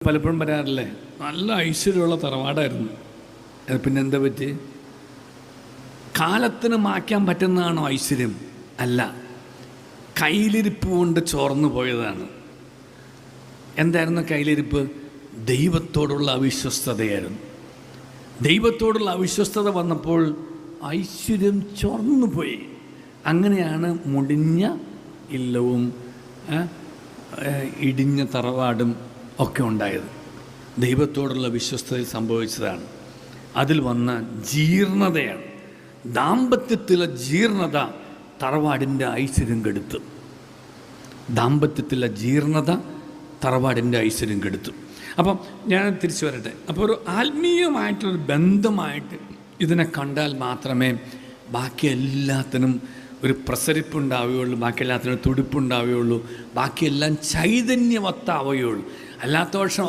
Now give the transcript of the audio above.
പലപ്പോഴും വരാറില്ലേ, നല്ല ഐശ്വര്യമുള്ള തറവാടായിരുന്നു, പിന്നെ എന്താ പറ്റി? കാലത്തിന് മാറ്റാൻ പറ്റുന്നതാണോ ഐശ്വര്യം? അല്ല, കയ്യിലിരിപ്പ് കൊണ്ട് ചോർന്നു പോയതാണ്. എന്തായിരുന്നു കയ്യിലിരിപ്പ്? ദൈവത്തോടുള്ള അവിശ്വസ്തതയായിരുന്നു. ദൈവത്തോടുള്ള അവിശ്വസ്തത വന്നപ്പോൾ ഐശ്വര്യം ചോർന്നു പോയി. അങ്ങനെയാണ് മുടിഞ്ഞ ഇല്ലവും ഇടിഞ്ഞ തറവാടും ഒക്കെ ഉണ്ടായത്. ദൈവത്തോടുള്ള വിശ്വസ്തതയിൽ സംഭവിച്ചതാണ്. അതിൽ വന്ന ജീർണതയാണ്, ദാമ്പത്യത്തിലെ ജീർണത തറവാടിൻ്റെ ഐശ്വര്യം കെടുത്തു. ദാമ്പത്യത്തിലെ ജീർണത തറവാടിൻ്റെ ഐശ്വര്യം കെടുത്തു. അപ്പം ഞാൻ തിരിച്ചു വരട്ടെ. അപ്പോൾ ഒരു ആത്മീയമായിട്ടൊരു ബന്ധമായിട്ട് ഇതിനെ കണ്ടാൽ മാത്രമേ ബാക്കി എല്ലാത്തിനും ഒരു പ്രസരിപ്പുണ്ടാവുകയുള്ളൂ, ബാക്കി എല്ലാത്തിനും തുടിപ്പുണ്ടാവുകയുള്ളൂ, ബാക്കിയെല്ലാം ചൈതന്യവത്താവുകയുള്ളൂ. അല്ലാത്ത പക്ഷം